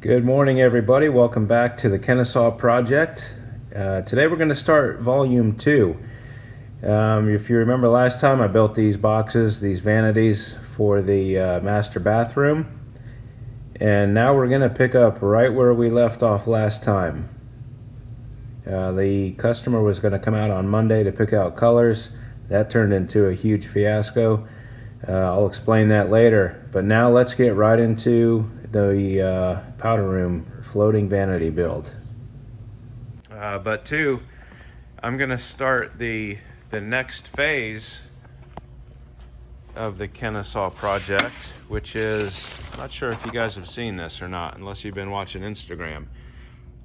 Good morning, everybody. Welcome back to the Kennesaw Project. Today we're going to start Volume 2. If you remember last time, I built these boxes, these vanities for the master bathroom. And now we're going to pick up right where we left off last time. The customer was going to come out on Monday to pick out colors. That turned into a huge fiasco. I'll explain that later. But now let's get right into the powder room floating vanity build. I'm going to start the next phase of the Kennesaw project, which is, I'm not sure if you guys have seen this or not, unless you've been watching Instagram,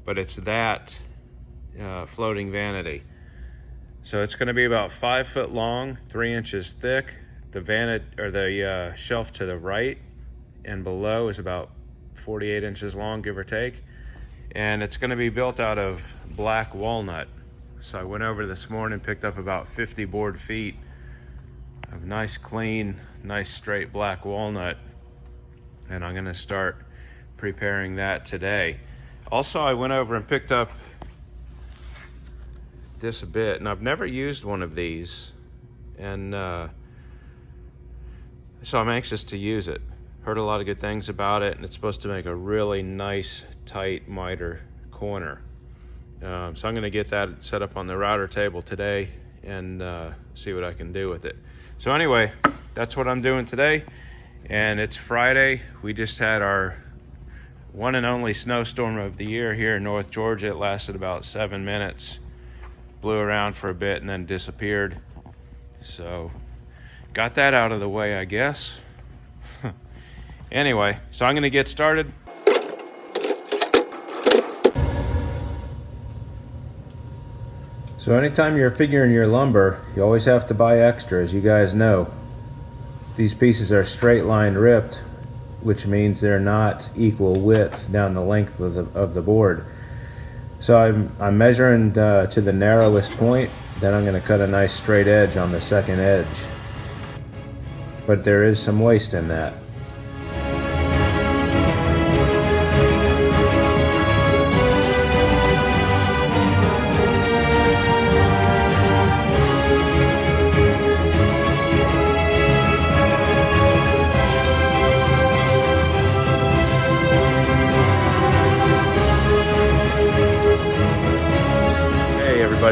but it's that floating vanity. So it's going to be about 5 foot long, 3 inches thick. The vanity, or the shelf to the right and below, is about 48 inches long, give or take. And it's going to be built out of black walnut. So I went over this morning, picked up about 50 board feet of nice, clean, nice, straight black walnut. And I'm going to start preparing that today. Also, I went over and picked up this bit, and I've never used one of these. And so I'm anxious to use it. Heard a lot of good things about it, and it's supposed to make a really nice, tight miter corner. So I'm going to get that set up on the router table today and see what I can do with it. So anyway, that's what I'm doing today, and it's Friday. We just had our one and only snowstorm of the year here in North Georgia. It lasted about 7 minutes, blew around for a bit, and then disappeared. So got that out of the way, I guess. Anyway, so I'm going to get started. So anytime you're figuring your lumber, you always have to buy extra, as you guys know. These pieces are straight line ripped, which means they're not equal width down the length of the board. So I'm measuring to the narrowest point, then I'm going to cut a nice straight edge on the second edge. But there is some waste in that.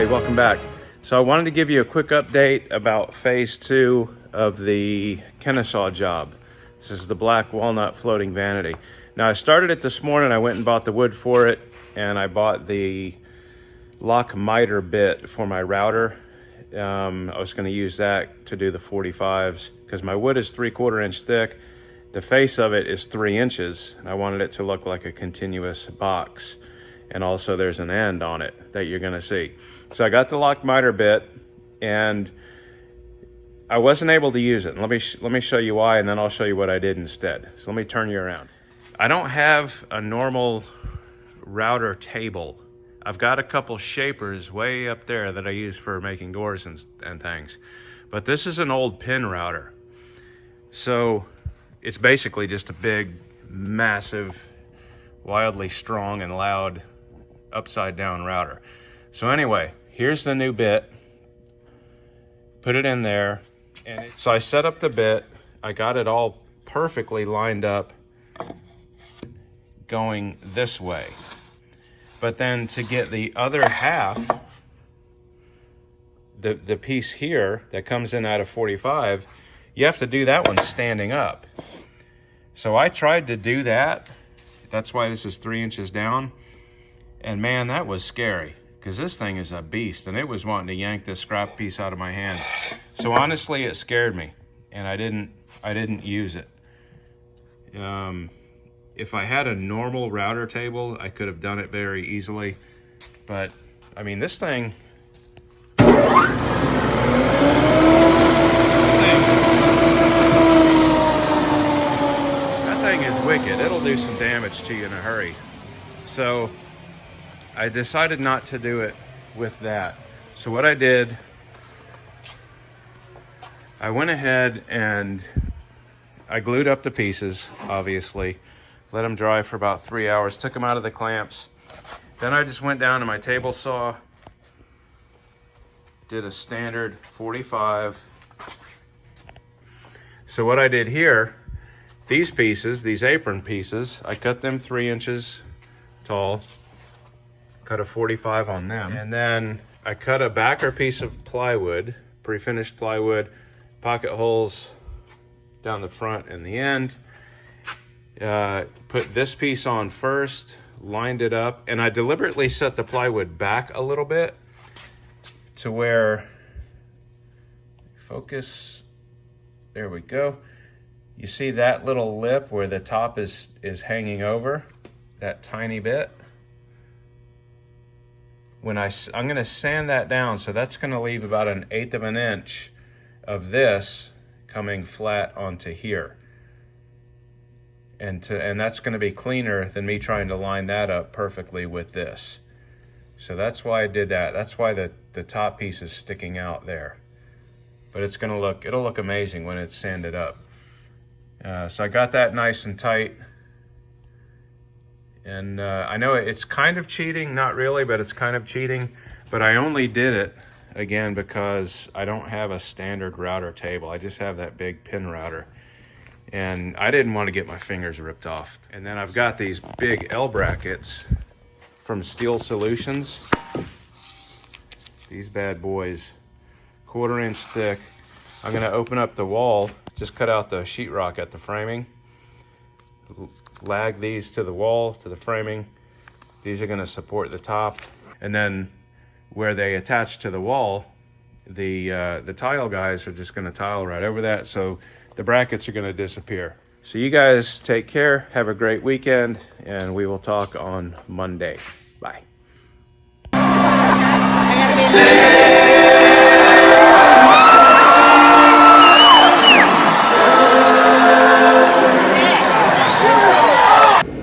Welcome back. So I wanted to give you a quick update about phase 2 of the Kennesaw job. This is the black walnut floating vanity. Now I started it this morning. I went and bought the wood for it, and I bought the lock miter bit for my router. I was going to use that to do the 45s because my wood is 3/4 inch thick. The face of it is 3 inches, and I wanted it to look like a continuous box. And also there's an end on it that you're going to see. So I got the lock miter bit, and I wasn't able to use it. Let me show you why, and then I'll show you what I did instead. So let me turn you around. I don't have a normal router table. I've got a couple shapers way up there that I use for making doors and things. But this is an old pin router. So it's basically just a big, massive, wildly strong and loud upside down router. So anyway, here's the new bit. Put it in there. So I set up the bit. I got it all perfectly lined up going this way. But then to get the other half, the piece here that comes in out of 45, you have to do that one standing up. So I tried to do that. That's why this is 3 inches down. And man, that was scary, because this thing is a beast, and it was wanting to yank this scrap piece out of my hand. So honestly, it scared me, and I didn't use it. If I had a normal router table, I could have done it very easily. But I mean, this thing, that thing is wicked. It'll do some damage to you in a hurry. So I decided not to do it with that. So what I did, I went ahead and I glued up the pieces, obviously, Let them dry for about 3 hours. Took them out of the clamps. Then I just went down to my table saw, did a standard 45. So what I did here, these pieces, these apron pieces, I cut them 3 inches tall, cut a 45 on them. And then I cut a backer piece of plywood, pre-finished plywood, pocket holes down the front and the end. Put this piece on first, lined it up, and I deliberately set the plywood back a little bit to where, focus, there we go. You see that little lip where the top is hanging over, that tiny bit? I'm gonna sand that down, so that's gonna leave about 1/8 of an inch of this coming flat onto here. And that's gonna be cleaner than me trying to line that up perfectly with this. So that's why I did that. That's why the top piece is sticking out there. But it'll look amazing when it's sanded up. So I got that nice and tight. And I know it's kind of cheating, not really, but it's kind of cheating. But I only did it, again, because I don't have a standard router table. I just have that big pin router. And I didn't want to get my fingers ripped off. And then I've got these big L brackets from Steel Solutions. These bad boys, 1/4 inch thick. I'm gonna open up the wall, just cut out the sheetrock at the framing, lag these to the wall, to the framing. These are gonna support the top. And then where they attach to the wall, the tile guys are just gonna tile right over that, so the brackets are gonna disappear. So you guys take care, have a great weekend, and we will talk on Monday. Bye.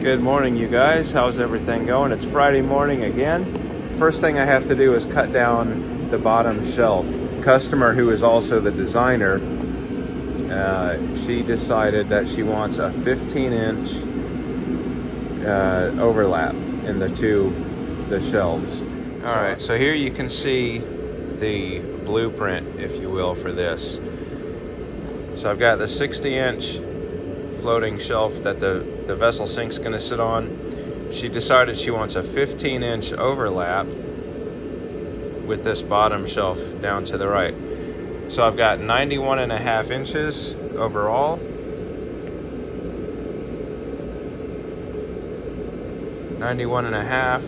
Good morning, you guys. How's everything going? It's Friday morning again. First thing I have to do is cut down the bottom shelf. Customer, who is also the designer, she decided that she wants a 15-inch overlap in the shelves. All right, so here you can see the blueprint, if you will, for this. So I've got the 60-inch floating shelf that the vessel sink's gonna sit on. She decided she wants a 15-inch overlap with this bottom shelf down to the right. So I've got 91.5 inches overall. 91.5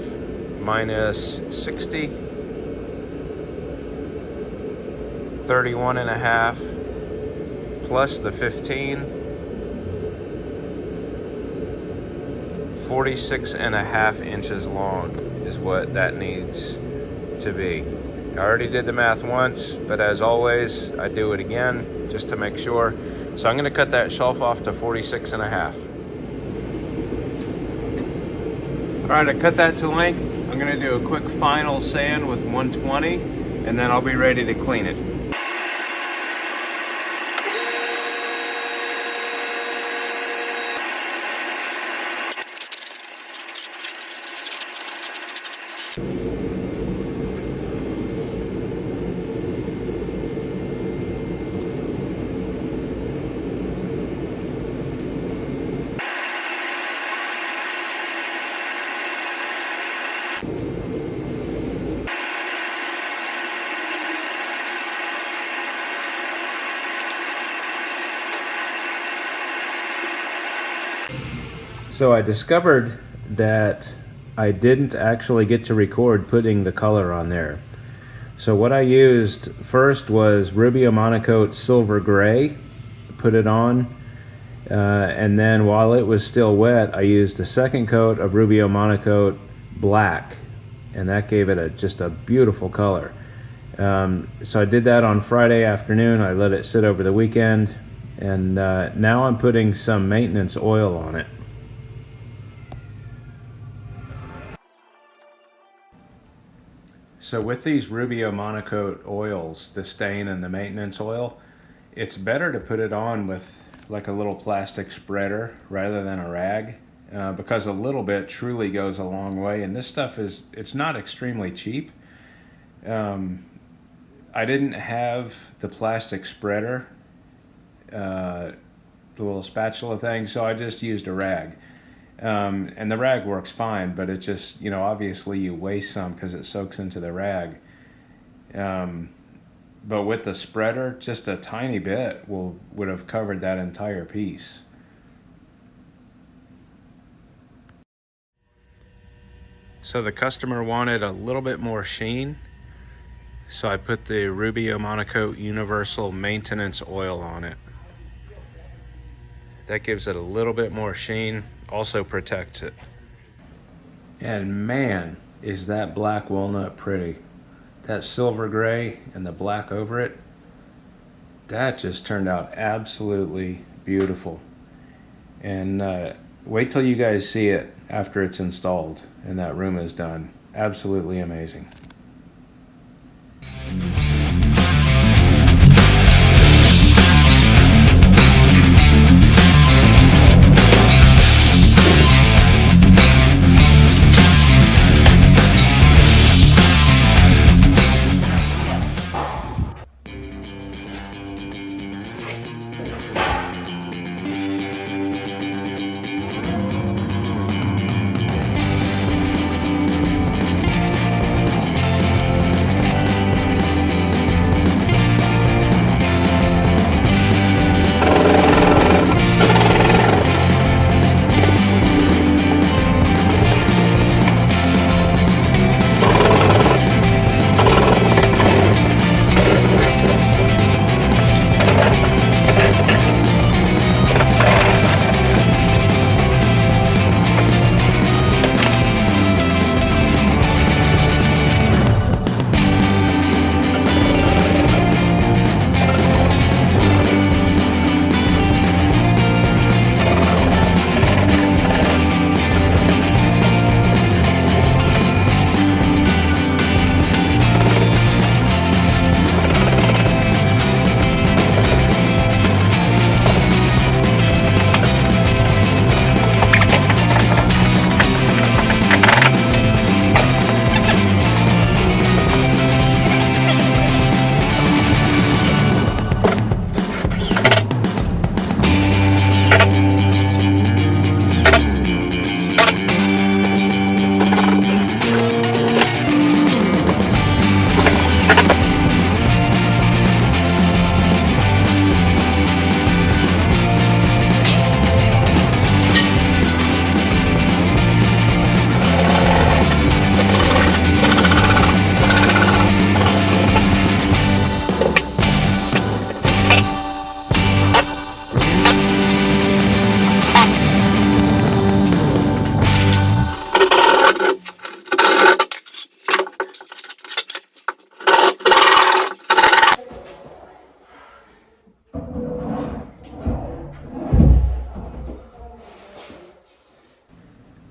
minus 60. 31.5 plus the 15. 46.5 inches long is what that needs to be. I already did the math once, but as always, I do it again just to make sure. So I'm gonna cut that shelf off to 46.5. All right, I cut that to length. I'm gonna do a quick final sand with 120, and then I'll be ready to clean it. So I discovered that I didn't actually get to record putting the color on there. So what I used first was Rubio Monocoat Silver Gray, put it on, and then while it was still wet, I used a second coat of Rubio Monocoat Black, and that gave it just a beautiful color. So I did that on Friday afternoon. I let it sit over the weekend, and now I'm putting some maintenance oil on it. So with these Rubio Monocoat oils, the stain and the maintenance oil, it's better to put it on with like a little plastic spreader rather than a rag. because a little bit truly goes a long way. And this stuff it's not extremely cheap. I didn't have the plastic spreader, the little spatula thing, so I just used a rag. And the rag works fine, but it just, obviously you waste some because it soaks into the rag. But with the spreader, just a tiny bit would have covered that entire piece. So the customer wanted a little bit more sheen, so I put the Rubio Monocoat Universal Maintenance Oil on it. That gives it a little bit more sheen, also protects it. And man, is that black walnut pretty. That silver gray and the black over it, that just turned out absolutely beautiful. And wait till you guys see it after it's installed and that room is done. Absolutely amazing.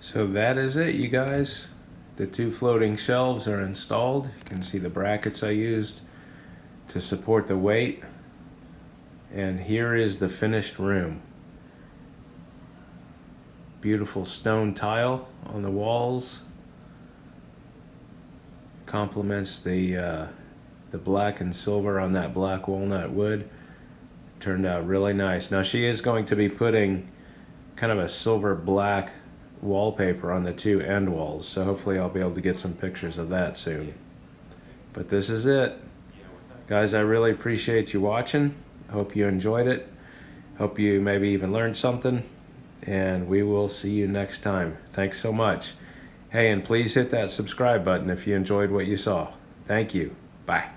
So that is it, you guys. The two floating shelves are installed. You can see the brackets I used to support the weight. And here is the finished room. Beautiful stone tile on the walls. Complements the black and silver on that black walnut wood. Turned out really nice. Now she is going to be putting kind of a silver black wallpaper on the two end walls, so hopefully I'll be able to get some pictures of that soon. But this is it. Guys, I really appreciate you watching. Hope you enjoyed it. Hope you maybe even learned something. And we will see you next time. Thanks so much. Hey, and please hit that subscribe button if you enjoyed what you saw. Thank you. Bye.